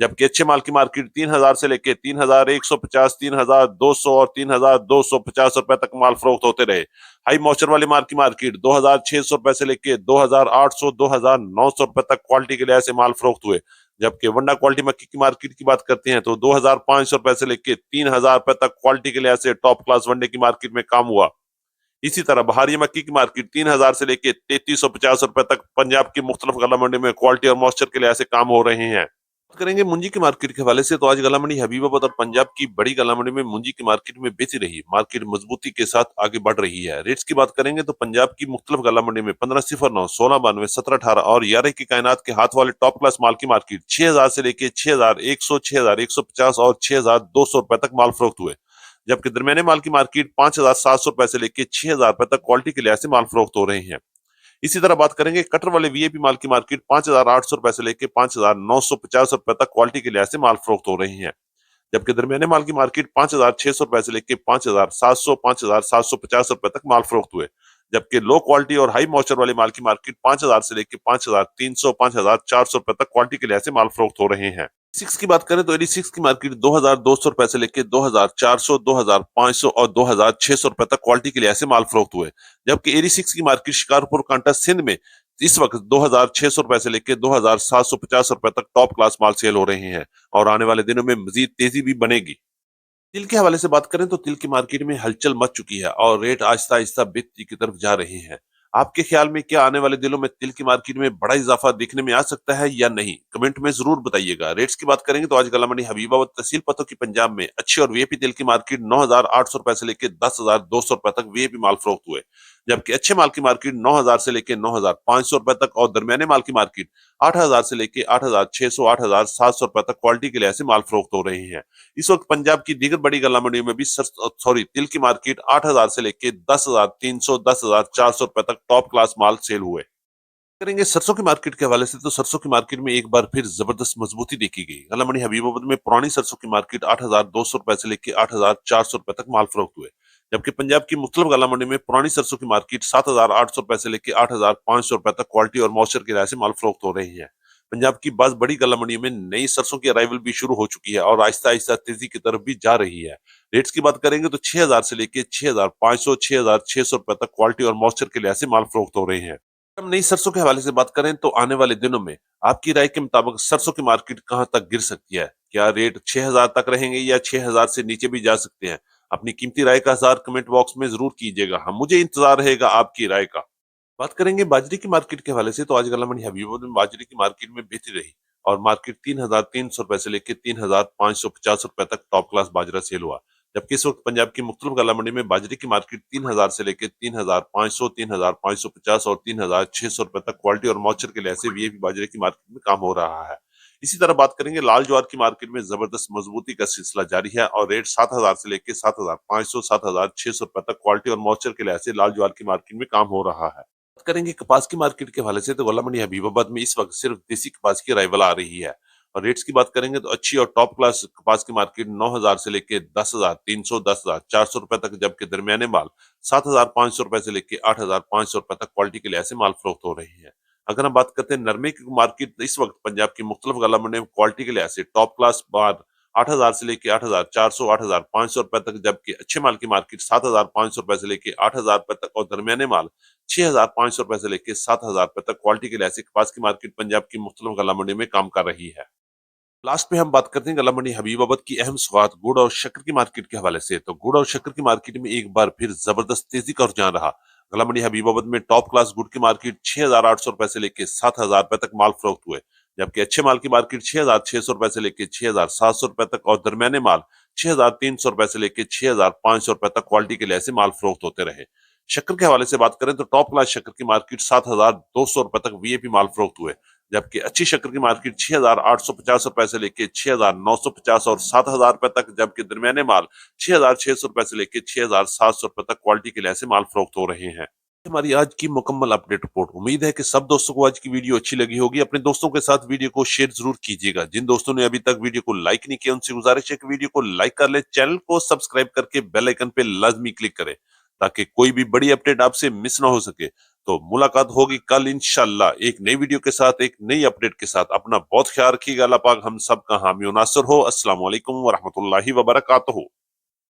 جبکہ اچھے مال کی مارکیٹ 3000 سے لے کے 3150، 3200 اور 3250 روپے تک مال فروخت ہوتے رہے۔ ہائی موچر والی مال کی مارکیٹ 2600 روپے سے لے کے 2800، 2900 روپے تک کوالٹی کے لحاظ سے مال فروخت ہوئے۔ جبکہ ونڈا کوالٹی مکی کی مارکیٹ کی بات کرتے ہیں تو 2500 روپے سے لے کے 3000 روپے تک کوالٹی کے لحاظ سے ٹاپ کلاس ونڈے کی مارکیٹ میں کام ہوا۔ اسی طرح بہاری مکی کی مارکیٹ 3000 سے لے کے 3350 روپے تک پنجاب کی مختلف غلہ منڈی میں کوالٹی اور موئسچر کے لحاظ سے کام ہو رہے ہیں۔ بات کریں گے منجی کی مارکیٹ کے حوالے سے تو آج غلہ منڈی حبیب آباد اور پنجاب کی بڑی غلہ منڈی میں منجی کی مارکیٹ میں بہتری رہی، مارکیٹ مضبوطی کے ساتھ آگے بڑھ رہی ہے۔ ریٹس کی بات کریں گے تو پنجاب کی مختلف غلہ منڈی میں 1509، 1692، 1718 اور 11 کی کائنات کے ہاتھ والے ٹاپ کلاس مال کی مارکیٹ 6000 سے لے کے 6100، 6150 اور 6200 روپے تک مال فروخت ہوئے۔ جبکہ درمیانے مال کی مارکیٹ 5700 روپے سے لے کے 6000 روپے تک کوالٹی کے لحاظ سے مال فروخت ہو رہے ہیں۔ اسی طرح بات کریں گے کٹر والے وی اے پی مال کی مارکیٹ 5800 روپے سے لے کے 5950 روپے تک کوالٹی کے لحاظ سے مال فروخت ہو رہی ہیں۔ جبکہ درمیانے مال کی مارکیٹ 5600 روپے سے لے کے 5700، 5750 روپے تک مال فروخت ہوئے۔ جبکہ لو کوالٹی اور ہائی موئسچر والے مال کی مارکیٹ 5000 سے لے کے 5300، 5400 روپے تک کوالٹی کے لحاظ سے مال فروخت ہو رہے ہیں۔ 6 کی بات کریں تو 86 کی مارکیٹ 2200 روپے سے لے کے 2400، 2500 اور 2600 روپے تک کوالٹی کے لحاظ سے مال فروخت ہوئے۔ جبکہ 86 کی مارکیٹ شکارپور کانٹا سندھ میں اس وقت 2600 روپے سے لے کے 2750 روپے تک ٹاپ کلاس مال سیل ہو رہے ہیں، اور آنے والے دنوں میں مزید تیزی بھی بنے گی۔ تل کے حوالے سے بات کریں تو تل کی مارکیٹ میں ہلچل مچ چکی ہے اور ریٹ آہستہ آہستہ بہتری کی طرف جا رہے ہیں۔ آپ کے خیال میں کیا آنے والے دنوں میں تل کی مارکیٹ میں بڑا اضافہ دیکھنے میں آ سکتا ہے یا نہیں؟ کمنٹ میں ضرور بتائیے گا۔ ریٹس کی بات کریں گے تو آج غلہ منڈی حبیب آباد تحصیل پتوں کی پنجاب میں اچھے اور وی اے پی تیل کی مارکیٹ 9800 روپے سے لے کے 10200 روپے تک وی اے پی مال فروخت ہوئے۔ جبکہ اچھے مال کی مارکیٹ 9000 سے لے کے 9500 روپے تک اور درمیانے مال کی مارکیٹ 8000 سے لے کے 8600، 8700 روپے تک کوالٹی کے لحاظ سے مال فروخت ہو رہے ہیں۔ اس وقت پنجاب کی دیگر بڑی غلہ منڈیوں میں بھی تل کی مارکیٹ 8000 سے لے کے 10300، 10400 روپے تک ٹاپ کلاس مال سیل ہوئے۔ کریں گے سرسوں کی مارکیٹ کے حوالے سے تو سرسوں کی مارکیٹ میں ایک بار پھر زبردست مضبوطی دیکھی گئی۔ غلہ منڈی حبیب آباد میں پرانی سرسوں کی مارکیٹ 8200 روپے سے لے کے 8400 روپے تک مال فروخت ہوئے۔ جبکہ پنجاب کی مختلف غلہ منڈی میں پرانی سرسوں کی مارکیٹ 7800 روپے سے لے کے 8500 روپے تک کوالٹی اور موئسچر کے لحاظ سے مال فروخت ہو رہی ہے۔ پنجاب کی بعض بڑی غلہ منڈیوں میں نئی سرسوں کی ارائیول بھی شروع ہو چکی ہے اور آہستہ آہستہ تیزی کی طرف بھی جا رہی ہے۔ ریٹس کی بات کریں گے تو 6000 سے لے کے 6500، 6600 روپے تک کوالٹی اور موئسچر کے لحاظ سے مال فروخت ہو رہے ہیں۔ ہم نئی سرسوں کے حوالے سے بات کریں تو آنے والے دنوں میں آپ کی رائے کے مطابق سرسوں کی مارکیٹ کہاں تک گر سکتی ہے؟ کیا ریٹ 6000 تک رہیں گے یا 6000 سے نیچے بھی جا سکتے ہیں؟ اپنی قیمتی رائے کا اظہار کمنٹ باکس میں ضرور کیجیے گا، مجھے انتظار رہے گا آپ کی رائے کا۔ بات کریں گے باجرے کی مارکیٹ کے حوالے سے تو آج غلہ منڈی حبیب آباد میں باجرے کی مارکیٹ میں بہتری رہی اور مارکیٹ 3300 روپے سے لے کے 3550 روپے تک ٹاپ کلاس باجرہ سیل ہوا۔ جبکہ اس وقت پنجاب کی مختلف غلہ منڈی میں باجرے کی مارکیٹ 3000 سے لے کے 3500، 3550 اور 3600 روپے تک کوالٹی اور موئسچر کے لحاظ سے وی اے پی باجرے کی مارکیٹ میں کام ہو رہا ہے۔ اسی طرح بات کریں گے لال جوار کی مارکیٹ میں زبردست مضبوطی کا سلسلہ جاری ہے اور ریٹ 7000 سے لے کے 7500، 7600 روپے تک کوالٹی اور موئسچر کے لحاظ سے لال جوار کی مارکیٹ میں کام ہو رہا ہے۔ بات کریں گے کپاس کی مارکیٹ کے حوالے سے تو غلہ منڈی حبیب آباد میں اس وقت صرف دیسی کپاس کی ارائیول آ رہی ہے۔ اور ریٹس کی بات کریں گے تو اچھی اور ٹاپ کلاس کپاس کی مارکیٹ 9000 سے لے کے 10300، 10400 روپے تک، جبکہ درمیانے مال 7500 روپے سے لے کے 8500 روپے تک کوالٹی کے لحاظ سے مال فروخت ہو رہی ہے۔ اگر ہم بات کرتے ہیں نرمے کی مارکیٹ، اس وقت پنجاب کی مختلف غلہ منڈی میں کوالٹی کے لحاظ سے ٹاپ کلاس بار 8000 سے لے کے 8400، 8500 روپے تک، جبکہ اچھے مال کی مارکیٹ 7500 روپے سے لے کے 8000 روپے تک اور درمیانے مال 6500 روپے سے لے کے 7000 روپے تک کوالٹی کے لحاظ سے کپاس کی مارکیٹ پنجاب کی مختلف غلہ منڈی میں کام کر رہی ہے۔ لاسٹ میں ہم بات کرتے ہیں غلہ منڈی حبیب آباد کی اہم سوغات گڑ اور شکر کی مارکیٹ کے حوالے سے تو گڑ اور شکر کی مارکیٹ میں ایک بار پھر زبردست تیزی کا رجحان رہا۔ غلہ منڈی حبیب آباد میں ٹاپ کلاس گڑ کی مارکیٹ 6800 روپے سے لے کے 7000 روپے تک مال فروخت ہوئے، جبکہ اچھے مال کی مارکیٹ 6600 روپے سے لے کے 6700 روپے تک اور درمیانے مال 6300 روپے سے لے کے 6500 روپے تک کوالٹی کے لحاظ سے مال فروخت ہوتے رہے۔ شکر کے حوالے سے بات کریں تو ٹاپ کلاس شکر کی مارکیٹ 7200 روپے تک وی اے پی مال فروخت ہوئے، جبکہ اچھی شکر کی مارکیٹ 6850 روپے سے لے کے 6950 اور 7000 روپے تک، جبکہ درمیانے مال 6600 روپے سے لے کے 6700 روپے تک کوالٹی کے لحاظ سے مال فروخت ہو رہے ہیں۔ ہماری آج کی مکمل اپڈیٹ رپورٹ، امید ہے کہ سب دوستوں کو آج کی ویڈیو اچھی لگی ہوگی۔ اپنے دوستوں کے ساتھ ویڈیو کو شیئر ضرور کیجیے گا۔ جن دوستوں نے ابھی تک ویڈیو کو لائک نہیں کیا ان سے گزارش ہے کہ ویڈیو کو لائک کر لیں، چینل کو سبسکرائب کر کے بیل آئیکن پہ لازمی کلک کریں تاکہ کوئی بھی بڑی اپڈیٹ آپ سے مس نہ ہو سکے۔ تو ملاقات ہوگی کل انشاءاللہ ایک نئی ویڈیو کے ساتھ، ایک نئی اپڈیٹ کے ساتھ. اپنا بہت خیال رکھیے گا. اللہ پاک ہم سب کا حامی و ناصر ہو. السلام علیکم ورحمۃ اللہ وبرکاتہ.